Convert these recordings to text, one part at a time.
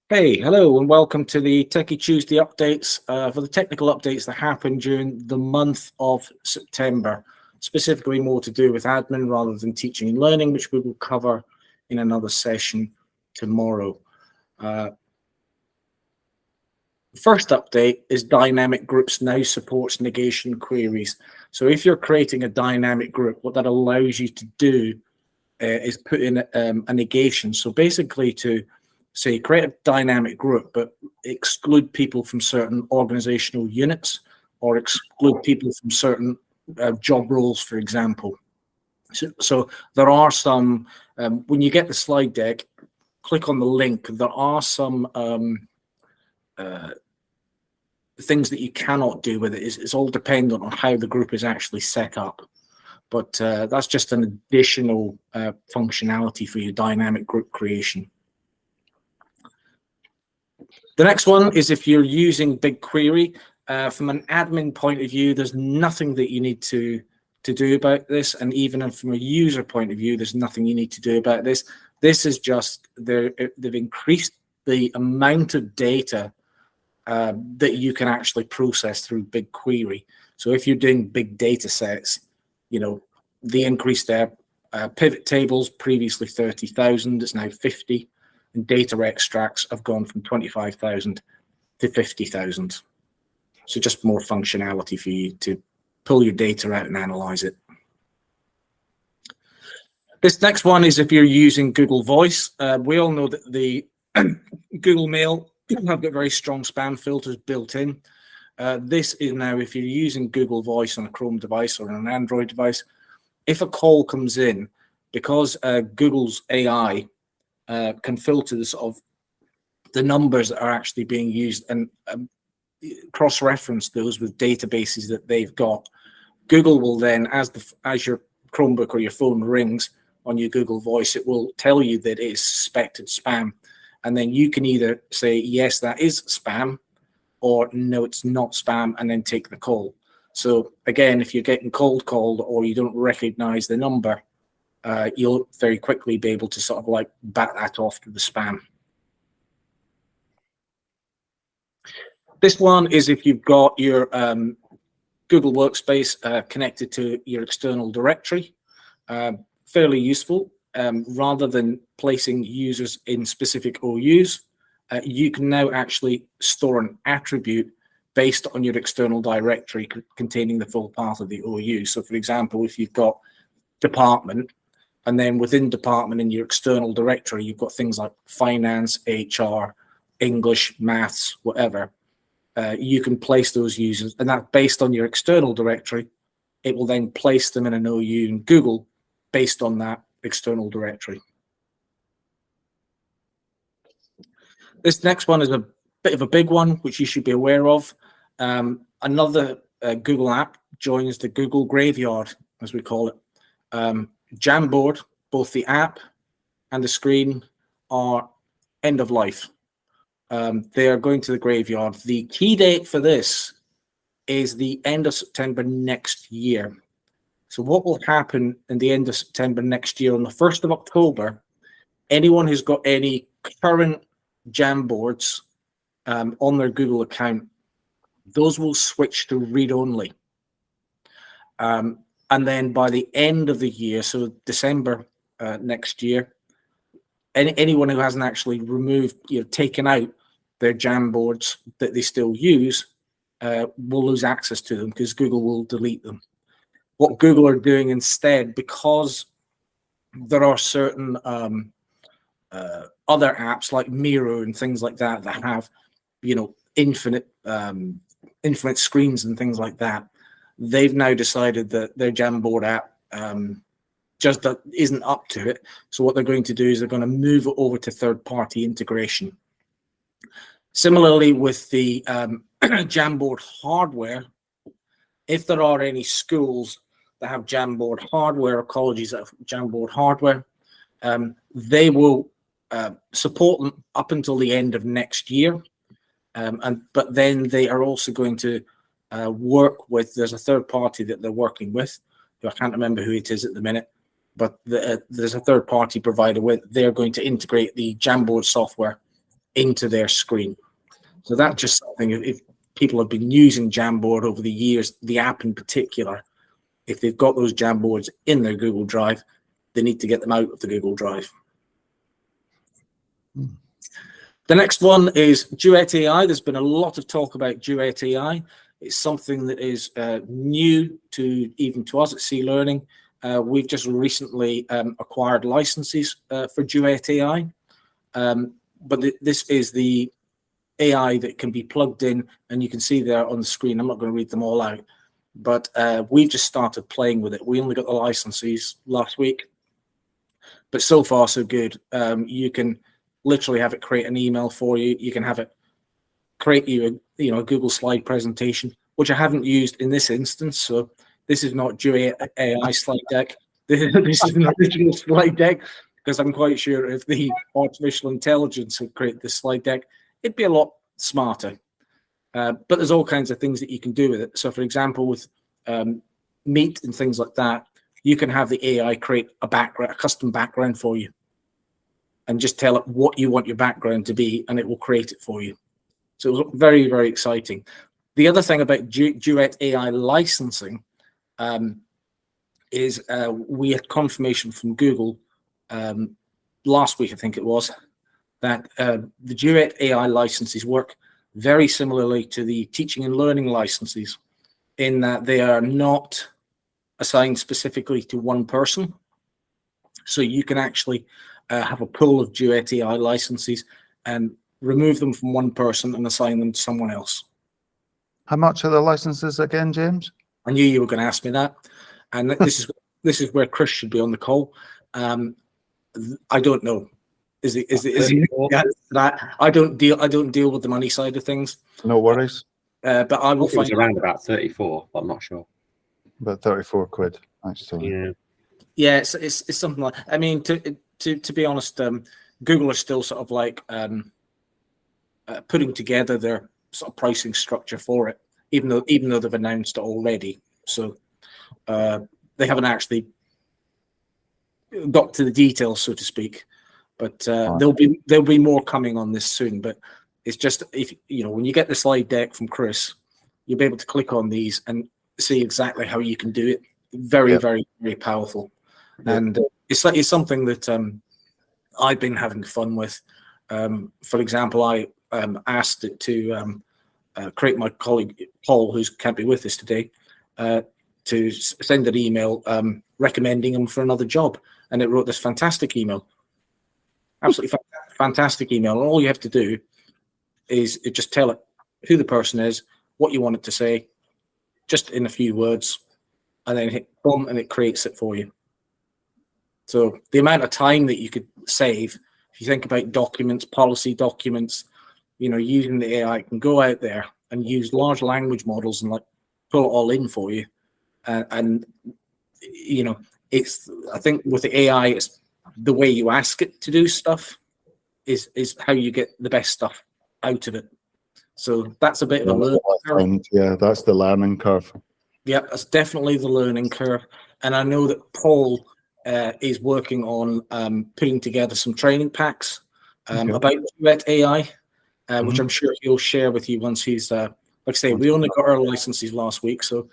Hey, hello, and welcome to the Techy Tuesday updates for the technical updates that happen during the month of September, specifically more to do with admin rather than teaching and learning, which we will cover in another session tomorrow. First update is dynamic groups now supports negation queries. So if you're creating a dynamic group, what that allows you to do is put in a negation. So basically to say create a dynamic group, but exclude people from certain organizational units or exclude people from certain job roles, for example. So there are some, when you get the slide deck, click on the link. There are some things that you cannot do with it. It's all dependent on how the group is actually set up. But that's just an additional functionality for your dynamic group creation. The next one is if you're using BigQuery. From an admin point of view, there's nothing that you need to do about this. And even from a user point of view, there's nothing you need to do about this. This is just, they've increased the amount of data that you can actually process through BigQuery. So if you're doing big data sets, you know, they increased their pivot tables, previously 30,000, it's now 50. And data extracts have gone from 25,000 to 50,000. So just more functionality for you to pull your data out and analyze it. This next one is if you're using Google Voice. We all know that the Google Mail have got very strong spam filters built in. This is now if you're using Google Voice on a Chrome device or an Android device, if a call comes in, because Google's AI can filter the sort of the numbers that are actually being used and cross-reference those with databases that they've got. Google will then, as your Chromebook or your phone rings on your Google Voice, it will tell you that it is suspected spam. And then you can either say, yes, that is spam, or no, it's not spam, and then take the call. So again, if you're getting cold called or you don't recognize the number, you'll very quickly be able to sort of like bat that off to the spam. This one is if you've got your Google Workspace connected to your external directory. Fairly useful. Rather than placing users in specific OUs, you can now actually store an attribute based on your external directory containing the full path of the OU. So for example, if you've got department, and then within department in your external directory, you've got things like finance, HR, English, maths, whatever. You can place those users, and that based on your external directory, it will then place them in an OU in Google based on that external directory. This next one is a bit of a big one, which you should be aware of. Another Google app joins the Google graveyard, as we call it. Jamboard, both the app and the screen are end of life. They are going to the graveyard. The key date for this is the end of September next year. So what will happen in the end of September next year, on the 1st of October, anyone who's got any current Jamboards on their Google account, those will switch to read-only. And then by the end of the year, so December next year, anyone who hasn't actually removed, taken out their Jamboards that they still use will lose access to them because Google will delete them. What Google are doing instead, because there are certain other apps like Miro and things like that that have, infinite screens and things like that, they've now decided that their Jamboard app just isn't up to it. So what they're going to do is they're going to move it over to third-party integration. Similarly, with the Jamboard hardware, if there are any schools that have Jamboard hardware or colleges that have Jamboard hardware, they will support them up until the end of next year. But then they are also going to work with, there's a third party that they're working with, who I can't remember who it is at the minute, but there's a third party provider with, they're going to integrate the Jamboard software into their screen. So that's just something, if people have been using Jamboard over the years, the app in particular, if they've got those Jamboards in their Google Drive, they need to get them out of the Google Drive. The next one is Duet AI. There's been a lot of talk about Duet AI. It's something that is new even to us at C Learning. We've just recently acquired licenses for Duet AI. But this is the AI that can be plugged in, and you can see there on the screen. I'm not going to read them all out, but we've just started playing with it. We only got the licenses last week, but so far so good. You can literally have it create an email for you. You can have it create you a Google slide presentation, which I haven't used in this instance. So this is not Duet AI slide deck. This is an original slide deck, because I'm quite sure if the artificial intelligence had created this slide deck, it'd be a lot smarter. But there's all kinds of things that you can do with it. So, for example, with Meet and things like that, you can have the AI create a custom background for you, and just tell it what you want your background to be, and it will create it for you. So it was very, very exciting. The other thing about Duet AI licensing is we had confirmation from Google last week, I think it was, that the Duet AI licenses work very similarly to the teaching and learning licenses, in that they are not assigned specifically to one person. So you can actually have a pool of Duet AI licenses and remove them from one person and assign them to someone else. How much are the licenses again, James? I knew you were going to ask me that, and this is where Chris should be on the call. I don't know. Is it that I don't deal with the money side of things. No worries. But I will find around about 34, but I'm not sure. About 34 quid, actually. Yeah, it's something like. I mean, to be honest, Google are still sort of like putting together their sort of pricing structure for it, even though they've announced it already. So they haven't actually got to the details, so to speak. But there'll be more coming on this soon. But it's just, if when you get the slide deck from Chris, you'll be able to click on these and see exactly how you can do it. Very, very, very powerful. And it's something that I've been having fun with. For example, I asked it to create my colleague Paul, who can't be with us today, to send an email recommending him for another job, and it wrote this fantastic email, absolutely fantastic email. And all you have to do is just tell it who the person is, what you want it to say, just in a few words, and then hit boom, and it creates it for you. So the amount of time that you could save, if you think about documents, policy documents, using the AI, can go out there and use large language models and like pull it all in for you. And I think with the AI, it's the way you ask it to do stuff is how you get the best stuff out of it. So that's a bit of a learning curve. Yeah, that's the learning curve. Yeah, that's definitely the learning curve. And I know that Paul is working on putting together some training packs about Duet AI, which I'm sure he'll share with you once he's. Like I say, we only got our licenses last week, so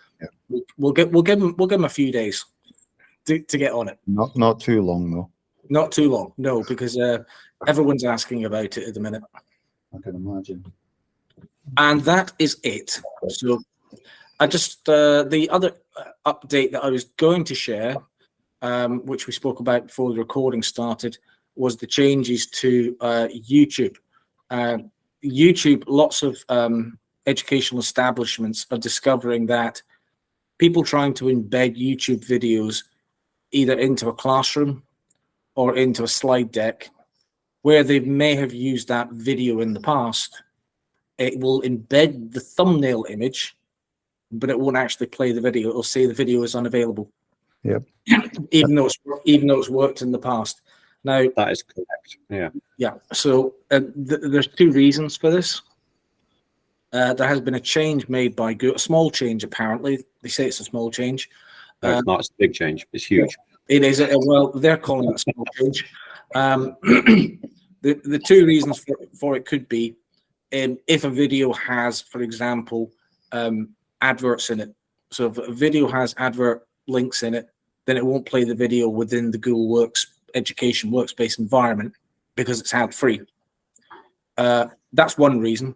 we'll give him a few days to get on it. Not too long though. Not too long, no, because everyone's asking about it at the minute. I can imagine. And that is it. So I just the other update that I was going to share, which we spoke about before the recording started, was the changes to YouTube. YouTube, lots of educational establishments are discovering that people trying to embed YouTube videos either into a classroom or into a slide deck, where they may have used that video in the past, it will embed the thumbnail image, but it won't actually play the video. It'll say the video is unavailable. Yep. Even though it's worked in the past. Now that is correct. Yeah. So there's two reasons for this. There has been a change made by Google, a small change apparently. They say it's a small change. No, it's not. It's a big change. It's huge. It is. Well, they're calling it a small change. The two reasons for it could be if a video has, for example, adverts in it. So if a video has advert links in it, then it won't play the video within the Google Education Workspace environment because it's ad-free. That's one reason.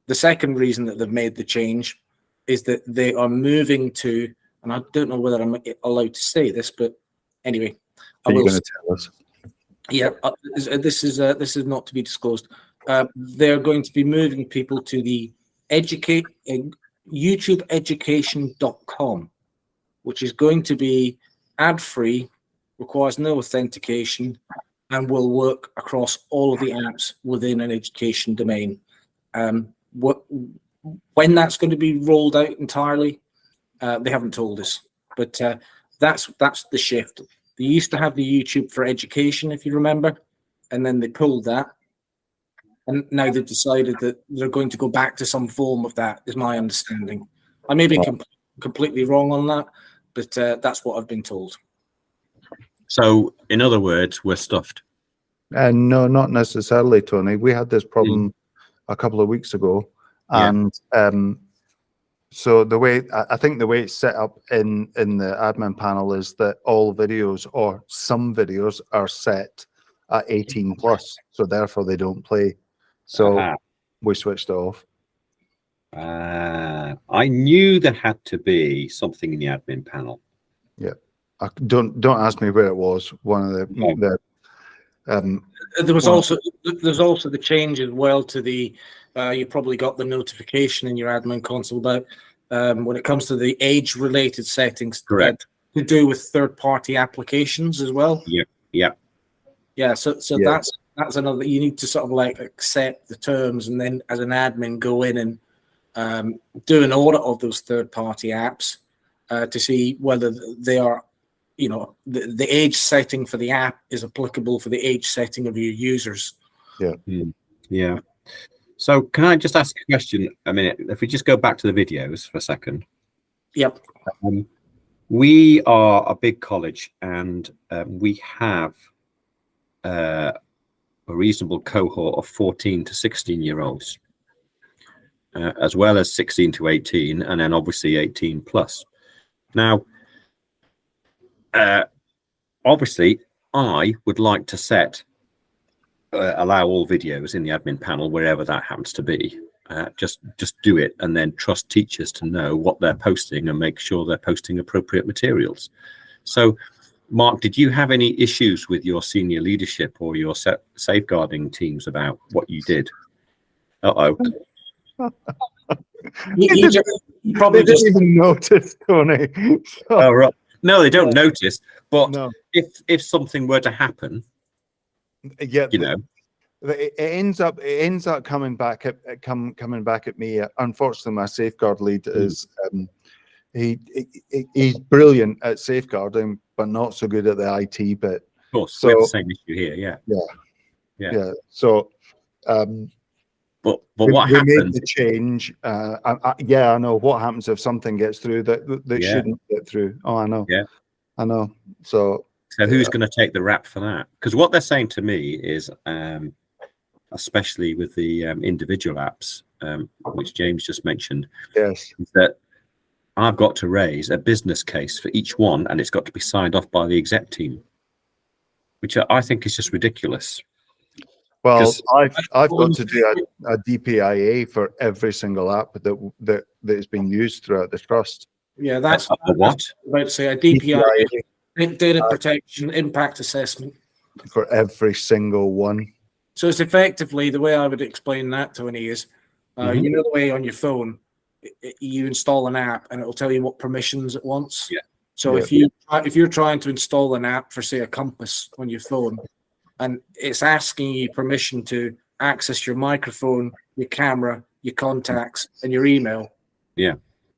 The second reason that they've made the change is that they are moving to, and I don't know whether I'm allowed to say this, but anyway, Are you going to tell us? Yeah, this is not to be disclosed. They're going to be moving people to the YouTubeeducation.com, which is going to be ad-free, requires no authentication, and will work across all of the apps within an education domain. When that's going to be rolled out entirely, they haven't told us, but that's the shift. They used to have the YouTube for education, if you remember, and then they pulled that, and now they've decided that they're going to go back to some form of that, is my understanding. I may be completely wrong on that, but that's what I've been told. So, in other words, we're stuffed. No, not necessarily, Tony. We had this problem a couple of weeks ago, and so the way I think the way it's set up in the admin panel is that all videos or some videos are set at 18 plus, so therefore they don't play. So we switched it off. I knew there had to be something in the admin panel. Yeah, don't ask me where it was. One of the there was also there's also the change as well to the you probably got the notification in your admin console about when it comes to the age related settings. Correct. To do with third-party applications as well. Yeah. So that's another. You need to sort of like accept the terms, and then as an admin go in and do an audit of those third-party apps to see whether they are, the age setting for the app is applicable for the age setting of your users. Yeah. So can I just ask a question a minute? If we just go back to the videos for a second. Yep. We are a big college, and we have a reasonable cohort of 14 to 16-year-olds, as well as 16 to 18, and then obviously 18 plus. Now, obviously, I would like to set allow all videos in the admin panel wherever that happens to be. Just do it, and then trust teachers to know what they're posting and make sure they're posting appropriate materials. So, Mark, did you have any issues with your senior leadership or your safeguarding teams about what you did? You probably didn't even notice, Tony. Oh, right. No, they don't notice. But no. if something were to happen, it ends up coming back at me. Unfortunately, my safeguard lead is he's brilliant at safeguarding, but not so good at the IT bit. Of course, so, we have the same issue here. Yeah. So, but what happens? We made the change. I know what happens if something gets through that shouldn't get through. Oh, I know. Yeah, I know. So who's going to take the rap for that? Because what they're saying to me is, especially with the individual apps, which James just mentioned, yes, is that I've got to raise a business case for each one, and it's got to be signed off by the exec team, which I think is just ridiculous. Well, I've got to do a DPIA for every single app that is being used throughout the trust. Yeah, that's what I'm about to say. A DPIA, data protection impact assessment for every single one. So it's effectively the way I would explain that, Tony, is the way on your phone you install an app and it will tell you what permissions it wants. Yeah. So if you're trying to install an app for, say, a compass on your phone, and it's asking you permission to access your microphone, your camera, your contacts, and your email. Yeah.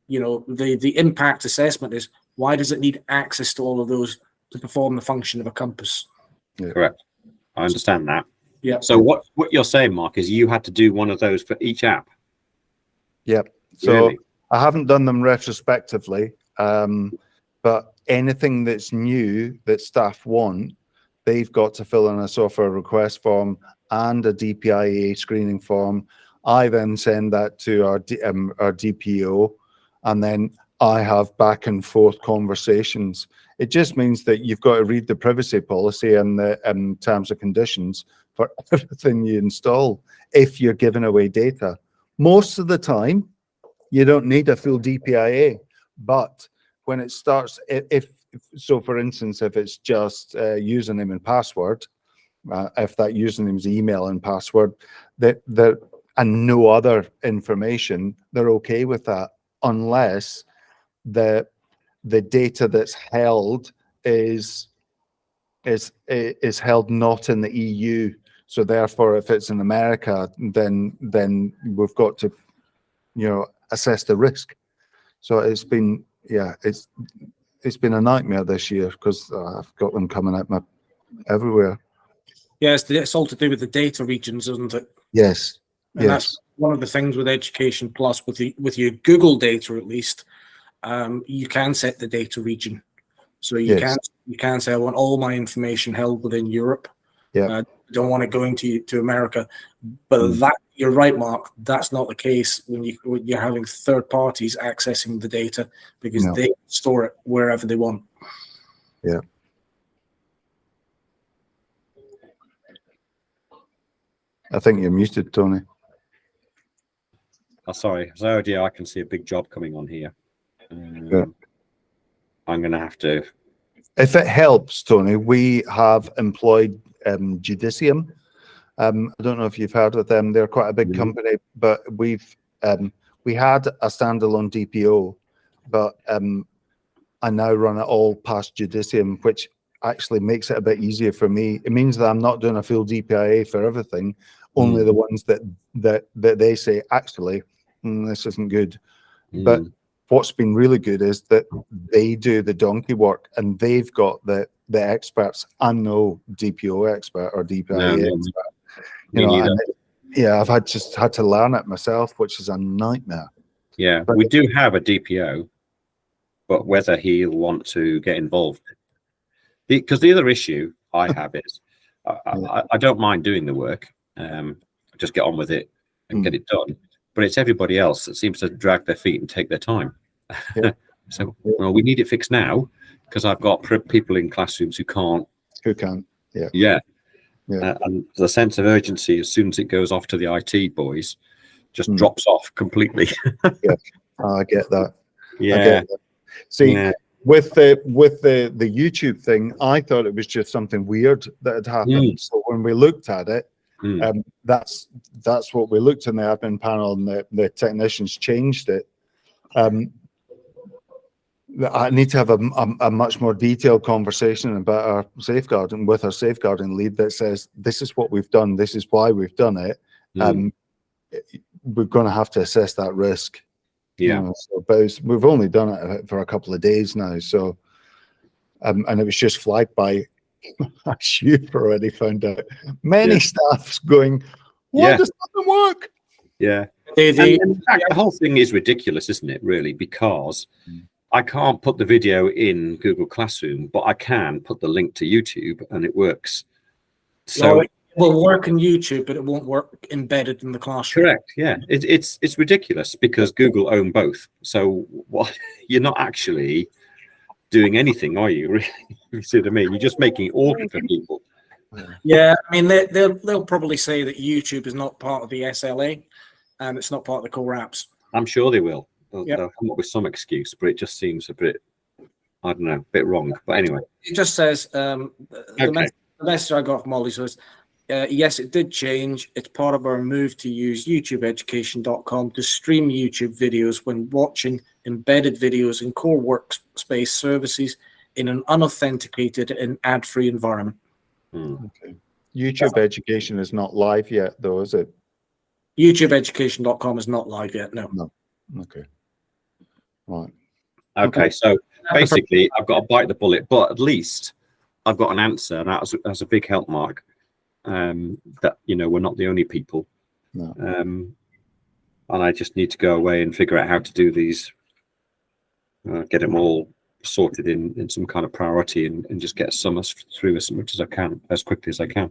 The impact assessment is, why does it need access to all of those to perform the function of a compass? Yeah. Correct. I understand that. Yeah. So what you're saying, Mark, is you had to do one of those for each app? Yep. So really? I haven't done them retrospectively, but anything that's new that staff want, they've got to fill in a software request form and a DPIA screening form. I then send that to our DPO, and then I have back and forth conversations. It just means that you've got to read the privacy policy and the terms and conditions for everything you install if you're giving away data. Most of the time, you don't need a full DPIA, but when it starts, so for instance, if it's just username and password, if that username is email and password, and no other information, they're okay with that, unless the data that's held is held not in the EU. So therefore, if it's in America, then we've got to, assess the risk. So it's been, it's been a nightmare this year because I've got them coming at me everywhere. Yes, it's all to do with the data regions, isn't it? Yes. And that's one of the things with Education Plus, with your Google data at least, you can set the data region. So you can say, I want all my information held within Europe. Yeah. Don't want it going to America. But that, you're right, Mark, that's not the case when you're having third parties accessing the data, because they store it wherever they want. Yeah. I think you're muted, Tony. Oh, sorry. So, yeah, I can see a big job coming on here. I'm going to have to. If it helps, Tony, we have employed Judicium. I don't know if you've heard of them. They're quite a big company, but we had a standalone DPO, but I now run it all past Judicium, which actually makes it a bit easier for me. It means that I'm not doing a full DPIA for everything, only the ones that they say, actually, this isn't good. But what's been really good is that they do the donkey work, and they've got the experts. I'm no DPO expert or DPIA expert. I've had to learn it myself, which is a nightmare. Yeah, but we do have a DPO, but whether he'll want to get involved, because the other issue I have is I don't mind doing the work, just get on with it and get it done. But it's everybody else that seems to drag their feet and take their time. So, well, we need it fixed now because I've got people in classrooms who can't. And the sense of urgency, as soon as it goes off to the IT boys, just drops off completely. I get that. See, with the YouTube thing, I thought it was just something weird that had happened. So when we looked at it, that's what we looked in the admin panel, and the technicians changed it. I need to have a much more detailed conversation about our safeguarding with our safeguarding lead that says, this is what we've done, this is why we've done it. We're going to have to assess that risk. But we've only done it for a couple of days now, so and it was just flagged by you've already found out many staffs going, why does nothing work? And in fact, the whole thing is ridiculous, isn't it, really? Because I can't put the video in Google Classroom, but I can put the link to YouTube, and it works. So it will work in YouTube, but it won't work embedded in the classroom. Correct. Yeah, it's ridiculous because Google own both. So you're not actually doing anything, are you? Really? You see what I mean? You're just making it awkward for people. Yeah, I mean they'll probably say that YouTube is not part of the SLA, and it's not part of the core apps. I'm sure they will. They'll come up with some excuse, but it just seems a bit, I don't know, a bit wrong. But anyway, it just says the message I got from Ollie was, yes, it did change. It's part of our move to use YouTubeeducation.com to stream YouTube videos when watching embedded videos in core workspace services in an unauthenticated and ad-free environment. Okay. YouTube Education is not live yet, though, is it? YouTubeeducation.com is not live yet. No. Okay. Right. Okay. So basically, I've got to bite the bullet, but at least I've got an answer, and that's a big help, Mark. That we're not the only people. No. And I just need to go away and figure out how to do these, get them all sorted in some kind of priority, and just get some through as much as I can, as quickly as I can.